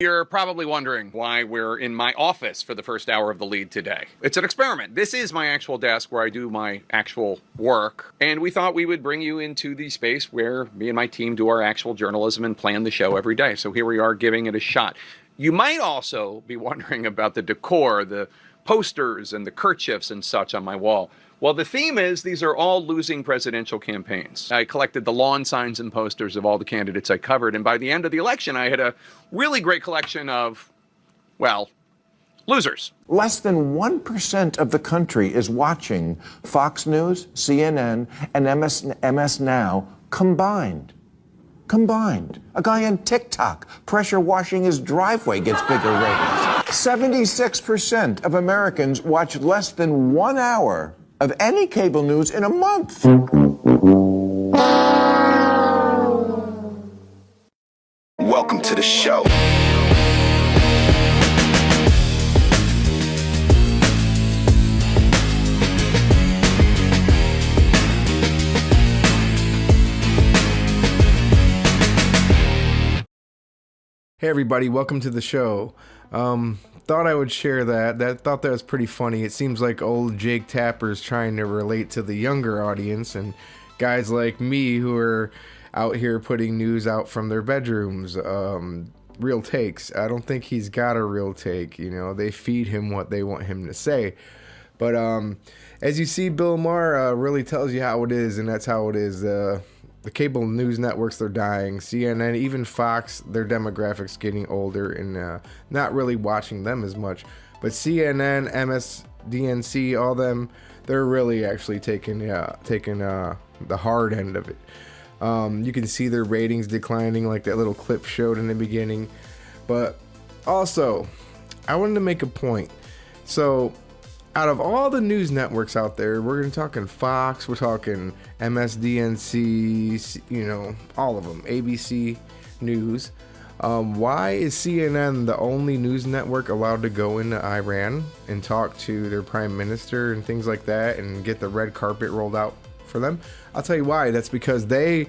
You're probably wondering why we're in my office for the first hour of the lead today. It's an experiment. This is my actual desk where I do my actual work, and we thought we would bring you into the space where me and my team do our actual journalism and plan the show every day. So here we are giving it a shot. You might also be wondering about the decor, the posters and the kerchiefs and such on my wall. Well, the theme is these are all losing presidential campaigns. I collected the lawn signs and posters of all the candidates I covered, and by the end of the election, I had a really great collection of, well, losers. Less than 1% of the country is watching Fox News, CNN, and MSNOW combined. A guy on TikTok pressure washing his driveway gets bigger ratings. 76% of Americans watch less than 1 hour of any cable news in a month. Welcome to the show. Hey everybody, welcome to the show. Thought I would share that. Thought that was pretty funny. It seems like old Jake Tapper's trying to relate to the younger audience and guys like me who are out here putting news out from their bedrooms. Real takes. I don't think he's got a real take. You know, they feed him what they want him to say. But as you see, Bill Maher really tells you how it is, and that's how it is. The cable news networks, they're dying. CNN, even Fox, their demographics getting older and not really watching them as much. But CNN, MSDNC, all them, they're really actually taking the hard end of it. You can see their ratings declining like that little clip showed in the beginning. But also, I wanted to make a point. So, out of all the news networks out there, we're talking Fox, we're talking MSDNC, you know, all of them, ABC News. Why is CNN the only news network allowed to go into Iran and talk to their prime minister and things like that and get the red carpet rolled out for them? I'll tell you why. That's because they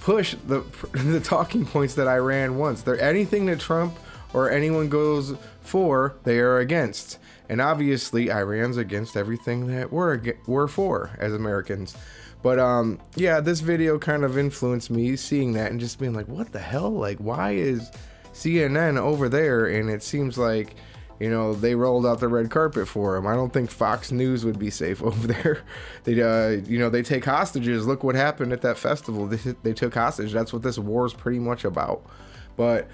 push the talking points that Iran wants. They're anything that Trump or anyone goes for, they are against. And obviously, Iran's against everything that we're for as Americans. But yeah, this video kind of influenced me seeing that and just being like, what the hell? Like, why is CNN over there? And it seems like, you know, they rolled out the red carpet for him. I don't think Fox News would be safe over there. They, you know, they take hostages. Look what happened at that festival. They took hostage. That's what this war is pretty much about. But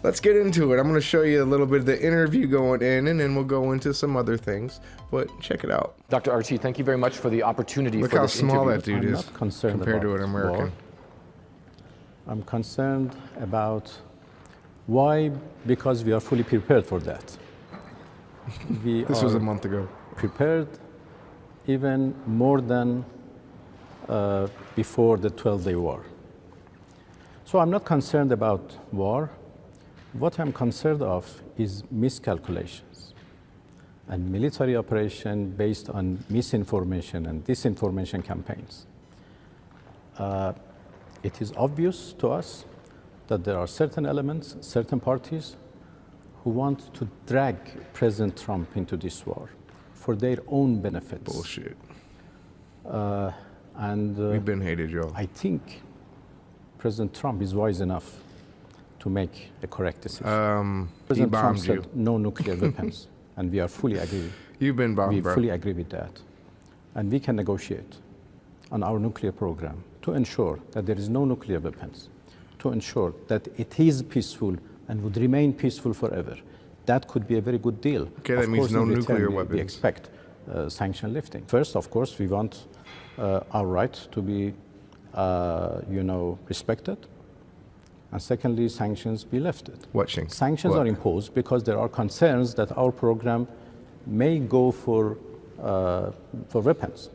let's get into it. I'm going to show you a little bit of the interview going in, and then we'll go into some other things. But check it out. Dr. Archie, thank you very much for the opportunity Look for how this small interview. that dude is compared to an American. War. I'm concerned about why, because we are fully prepared for that. This was a month ago. Prepared even more than before the 12-day war. So I'm not concerned about war. What I'm concerned of is miscalculations and military operation based on misinformation and disinformation campaigns. It is obvious to us that there are certain elements, certain parties who want to drag President Trump into this war for their own benefits. Bullshit. We've been hated, y'all. I think President Trump is wise enough to make a correct decision. President Trump said no nuclear weapons, and we are fully agree. You've been bombed, bro. We fully agree with that. And we can negotiate on our nuclear program to ensure that there is no nuclear weapons, to ensure that it is peaceful and would remain peaceful forever. That could be a very good deal. Okay, that means no nuclear weapons. We expect sanction lifting. First, of course, we want our right to be, respected. And secondly, sanctions be lifted. What sanctions are imposed because there are concerns that our program may go for weapons.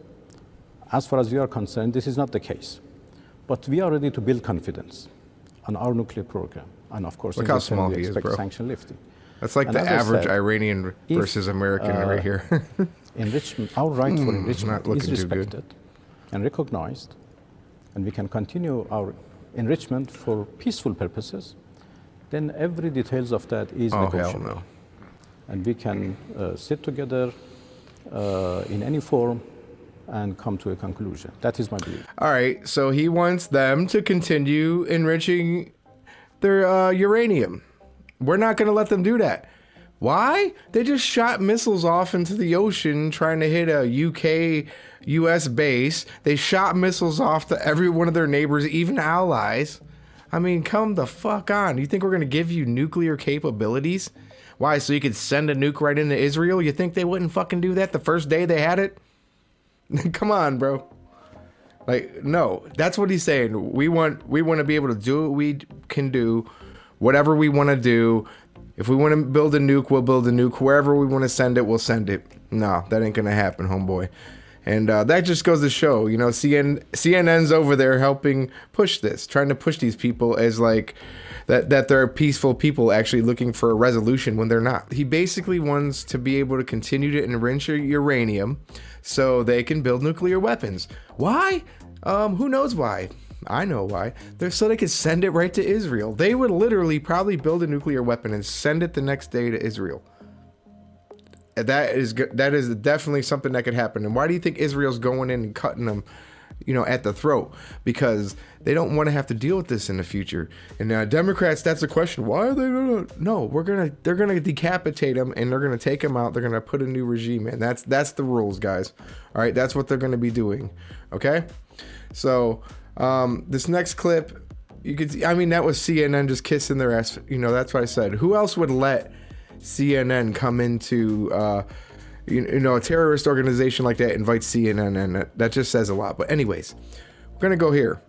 As far as we are concerned, this is not the case. But we are ready to build confidence on our nuclear program. And of course, look how small he is, bro. Sanction lifting. That's like the average Iranian versus American right here. Enrichment, our right for enrichment is respected and recognized, and we can continue our enrichment for peaceful purposes. then every details of that is Oh, hell negotiable. no. And we can sit together in any forum and come to a conclusion. That is my belief. All right, so he wants them to continue enriching their uranium. We're not going to let them do that. Why? They just shot missiles off into the ocean trying to hit a US base. They shot missiles off to every one of their neighbors, even allies. I mean, come the fuck on. You think we're going to give you nuclear capabilities? Why? So you could send a nuke right into Israel? You think they wouldn't fucking do that the first day they had it? Come on, bro. Like, no, that's what he's saying. We want to be able to do what we can do, whatever we want to do. If we want to build a nuke, we'll build a nuke. Wherever we want to send it, we'll send it. No, that ain't gonna happen, homeboy. And that just goes to show, you know, CNN's over there helping push this, trying to push these people as like that they're peaceful people actually looking for a resolution when they're not. He basically wants to be able to continue to enrich uranium so they can build nuclear weapons. Why? Who knows why? I know why. So they could send it right to Israel. They would literally probably build a nuclear weapon and send it the next day to Israel. That is definitely something that could happen. And why do you think Israel's going in and cutting them, you know, at the throat? Because they don't want to have to deal with this in the future. And Democrats, that's the question. Why are they gonna? No, they're gonna decapitate them and they're gonna take them out. They're gonna put a new regime in. That's the rules, guys. All right, that's what they're gonna be doing. Okay, so. This next clip, you could, I mean, that was CNN just kissing their ass. You know, that's what I said. Who else would let CNN come into, you know, a terrorist organization like that, invite CNN, and that just says a lot. But anyways, we're going to go here.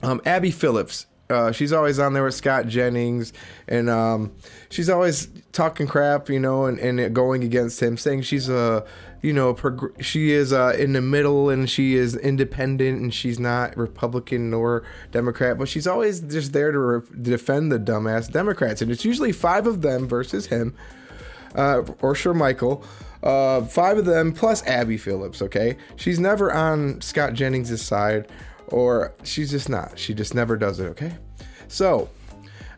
Abby Phillips, she's always on there with Scott Jennings, and she's always talking crap, you know, and going against him, saying she's a, you know, she is in the middle and she is independent and she's not Republican nor Democrat, but she's always just there to defend the dumbass Democrats. And it's usually 5 of them versus him, or Michael. 5 of them plus Abby Phillips, okay? She's never on Scott Jennings' side, or she's just not. She just never does it, okay? So,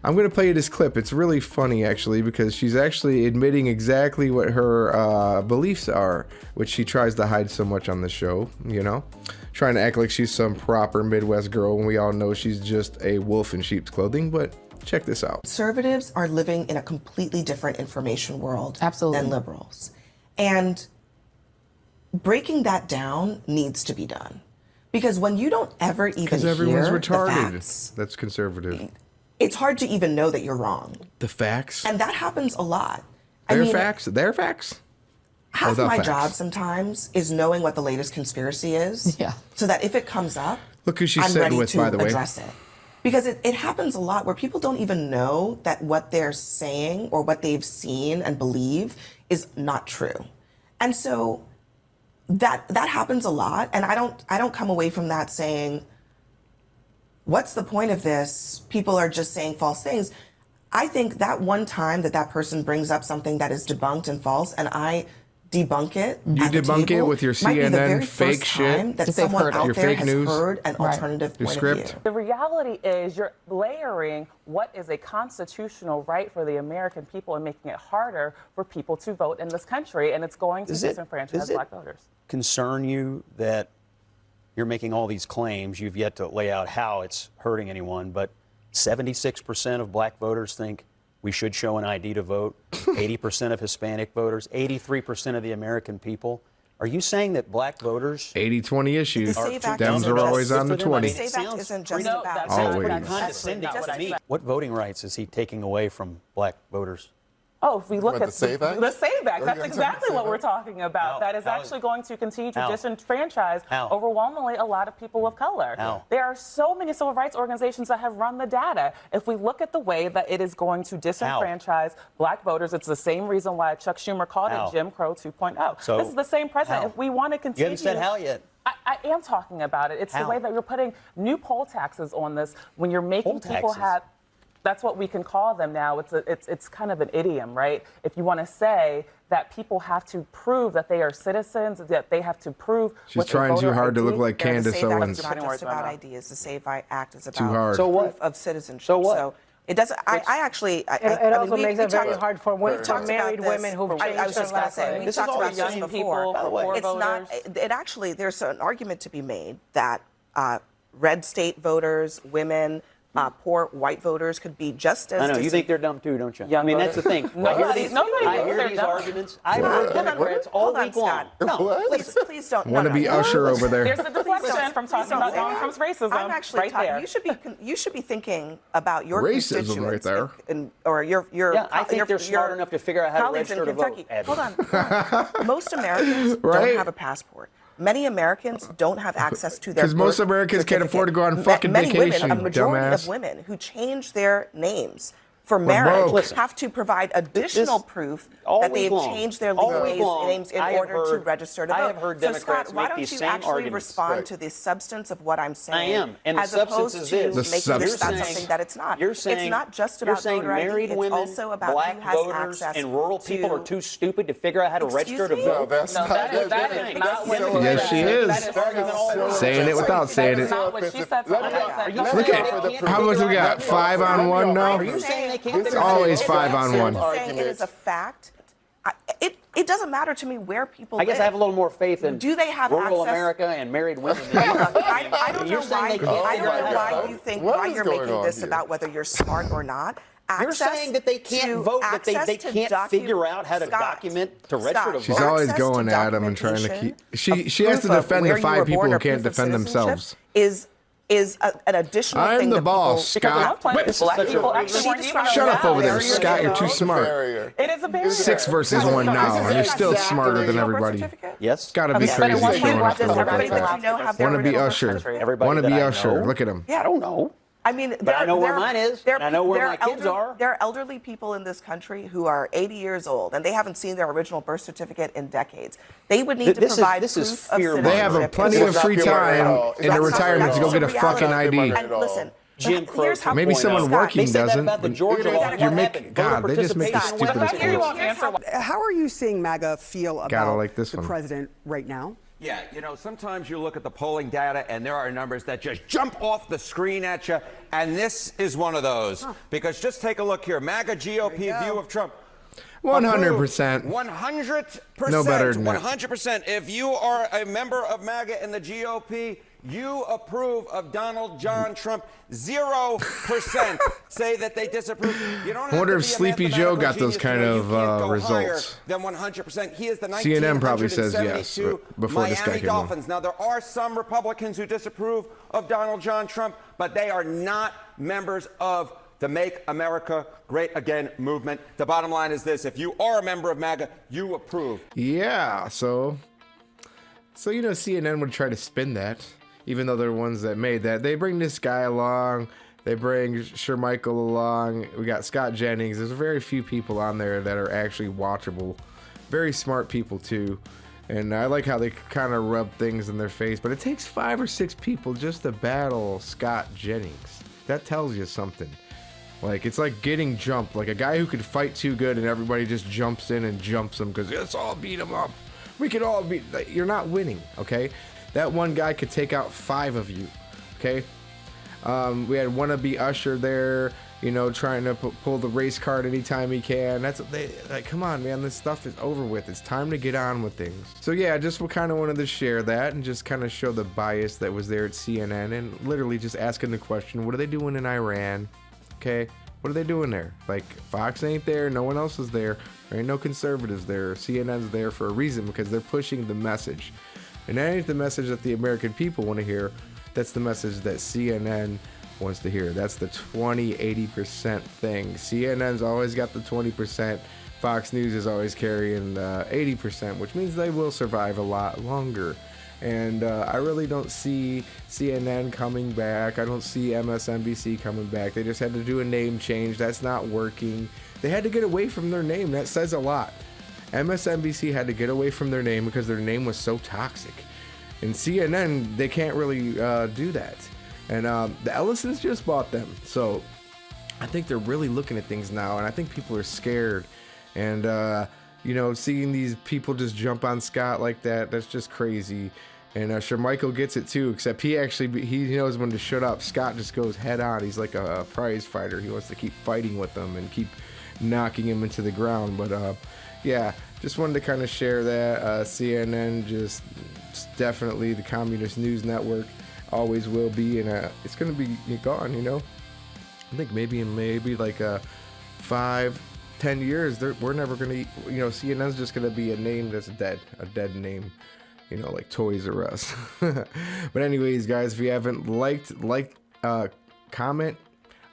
I'm going to play you this clip. It's really funny, actually, because she's actually admitting exactly what her beliefs are, which she tries to hide so much on the show, you know? Trying to act like she's some proper Midwest girl when we all know she's just a wolf in sheep's clothing, but check this out. Conservatives are living in a completely different information world Absolutely. than liberals. And breaking that down needs to be done. Because when you don't ever even Because hear everyone's the retarded. facts, That's conservative. it's hard to even know that you're wrong. The facts? And that happens a lot. Their facts? Their facts? Half the my facts. job sometimes is knowing what the latest conspiracy is. Yeah. So that if it comes up, Look who she's I'm sitting ready with, to by the way. address it. Because it happens a lot where people don't even know that what they're saying or what they've seen and believe is not true. And so that happens a lot. And I don't come away from that saying, what's the point of this? People are just saying false things. I think that one time that person brings up something that is debunked and false, and I debunk it. You at the debunk it table, with your might be the CNN very fake first shit? time that If they've someone heard it. out Your there fake has news? heard an Right. alternative Your point script? of view. The reality is you're layering what is a constitutional right for the American people and making it harder for people to vote in this country, and it's going to disenfranchise black voters. Concern you that you're making all these claims? You've yet to lay out how it's hurting anyone, but 76% of black voters think we should show an ID to vote, 80% of Hispanic voters, 83% of the American people. Are you saying that black voters... 80-20 issues. The SAVE Act Dems isn't are just- always on the The 20. SAVE Act isn't just No, about... that's Always. not condescending what I said. What voting rights is he taking away from black voters? Oh, if we look What, at the SAVE Act? the SAVE Act, Are that's you exactly talking what we're SAVE talking about. How? That is How? actually going to continue to How? disenfranchise How? overwhelmingly a lot of people of color. How? There are so many civil rights organizations that have run the data. If we look at the way that it is going to disenfranchise black voters, it's the same reason why Chuck Schumer called How? it Jim Crow 2.0. So, this is the same president. how? If we want to You continue... haven't said how yet. I am talking about it. It's How? the way that you're putting new poll taxes on this when you're making Poll people taxes? have... That's what we can call them now. It's kind of an idiom, right? If you want to say that people have to prove that they are citizens, that they have to prove... She's trying too hard to look like The Candace SAVE Act Owens. is not just about ideas. The SAVE Act is about Too hard. So what? proof of citizenship. So what? So It doesn't. I actually. It also makes it very hard for married women who've changed I was just going to say, we This talked is all about young this people, before. poor voters. It actually, there's an argument to be made that red state voters, women, poor white voters could be just as. I know you think they're dumb too, don't you? Young I mean, that's the thing. Nobody I hear they're these dumb. arguments. I've heard Democrats all week long. No, Please don't. Want to be Usher over there. There's a deflection from talking about Donald Trump's racism. I'm actually right there. You should be thinking about your Racism right there. or your Yeah, I think they're smart enough to figure out how to colleagues in register to vote. Kentucky. Abby. Hold on. Most Americans Right? don't have a passport. Many Americans don't have access to their Because most birth Americans can't afford to go on certificate. fucking Many vacation, women, a majority dumbass. of women who change their names for marriage broke. Listen, have to provide additional proof all that week they've long, changed their all legal week long, names in I have order to heard- register to vote. I have heard so Democrats Scott, why make don't these you same actually arguments. respond Right. to the substance of what I'm saying? I am, and the as substance opposed is to this. The making this not substance. something that it's not. You're It's saying not just you're about saying voter ID. married It's women, also about black who has voters, access and rural people to- are too stupid to figure out how to register to me? vote. That is not what Yes, she is. Saying it without saying it. Not what she said. Look at how much we got. 5 on 1 now. Are you saying they can't? It's always 5 on 1. I'm saying it is a fact. It doesn't matter to me where people I guess live. I have a little more faith in Do they have rural access? America and married women. Look, I don't You're know saying why. they can't I figure don't out know how to why vote? you think What why is you're going making on this here? about whether you're smart or not. You're Access saying that they can't to- vote, that they access to can't figure out how to Scott, document to register Scott, to She's vote. always access to going at him and trying to keep. documentation She has to of defend where the you were 5 people born who or can't proof of defend citizenship themselves. Is an additional I'm thing the that boss, people, Scott. Black This is such a people waste. actually weren't even Shut up allowed over there, barriers Scott. to You're too vote. smart. It is a barrier. 6 versus 1 now, and you're still smarter than everybody. Yes. Gotta be Okay, But at crazy one showing point, up black to does people work everybody like weren't that that. you know have their Want to be original Usher. country? Everybody Want to that be I Usher. know. Look at him. Yeah, I don't know. I mean, But I know where mine is, and I know where there my kids are. There are elderly people in this country who are 80 years old, and they haven't seen their original birth certificate in decades. They would need to This is- provide this is proof of fear citizenship. They have plenty of free time in their retirement to go get a fucking ID. And listen, Jim Crow here's how 2.0. Maybe someone Scott, working They said that doesn't. about the but Georgia law. You're What making happened? Voter God. They just make the participation went stupidest up. Here you rules. won't answer. How are you seeing MAGA feel Gotta about like this the one. president right now? Yeah, you know, sometimes you look at the polling data and there are numbers that just jump off the screen at you, and this is one of those. Because just take a look here. MAGA GOP view of Trump. 100%. 100%. No better than that. 100%. If you are a member of MAGA in the GOP, you approve of Donald John Trump. 0% say that they disapprove. You don't have I wonder to if be a Sleepy Joe got mathematical those genius kind to know of you can't go results. higher than 100%. He is the CNN probably says yes, 1972 but before this guy Miami came on. Dolphins. Now, there are some Republicans who disapprove of Donald John Trump, but they are not members of the Make America Great Again movement. The bottom line is this: if you are a member of MAGA, you approve. Yeah, so you know, CNN would try to spin that, even though they're the ones that made that. They bring this guy along. They bring Shermichael along. We got Scott Jennings. There's very few people on there that are actually watchable. Very smart people too. And I like how they kind of rub things in their face. But it takes 5 or 6 people just to battle Scott Jennings. That tells you something. Like, it's like getting jumped. Like a guy who could fight too good and everybody just jumps in and jumps him because let's all beat him up. We can all beat... You're not winning, okay? That one guy could take out 5 of you, okay? We had wannabe Usher there, you know, trying to pull the race card anytime he can. Like, come on, man, this stuff is over with. It's time to get on with things. So yeah, just kind of wanted to share that and just kind of show the bias that was there at CNN and literally just asking the question, what are they doing in Iran? Okay, what are they doing there? Like, Fox ain't there, no one else is there, there ain't no conservatives there. CNN's there for a reason because they're pushing the message. And that ain't the message that the American people want to hear. That's the message that CNN wants to hear. That's the 20-80% thing. CNN's always got the 20%. Fox News is always carrying 80%, which means they will survive a lot longer. And I really don't see CNN coming back. I don't see MSNBC coming back. They just had to do a name change. That's not working. They had to get away from their name. That says a lot. MSNBC had to get away from their name because their name was so toxic. And CNN, they can't really do that. And the Ellisons just bought them. So I think they're really looking at things now. And I think people are scared. And, you know, seeing these people just jump on Scott like that, that's just crazy. And sure, Michael gets it too, except he knows when to shut up. Scott just goes head on. He's like a prize fighter. He wants to keep fighting with them and keep knocking him into the ground. But yeah, just wanted to kind of share that. CNN just definitely the communist news network, always will be, and it's going to be gone, you know. I think maybe like 5-10 years, we're never going to, CNN's just going to be a name that's a dead name. Like Toys R Us. But anyways, guys, if you haven't liked, comment,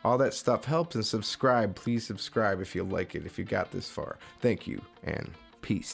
all that stuff helps, and subscribe. Please subscribe if you like it, if you got this far. Thank you, and peace.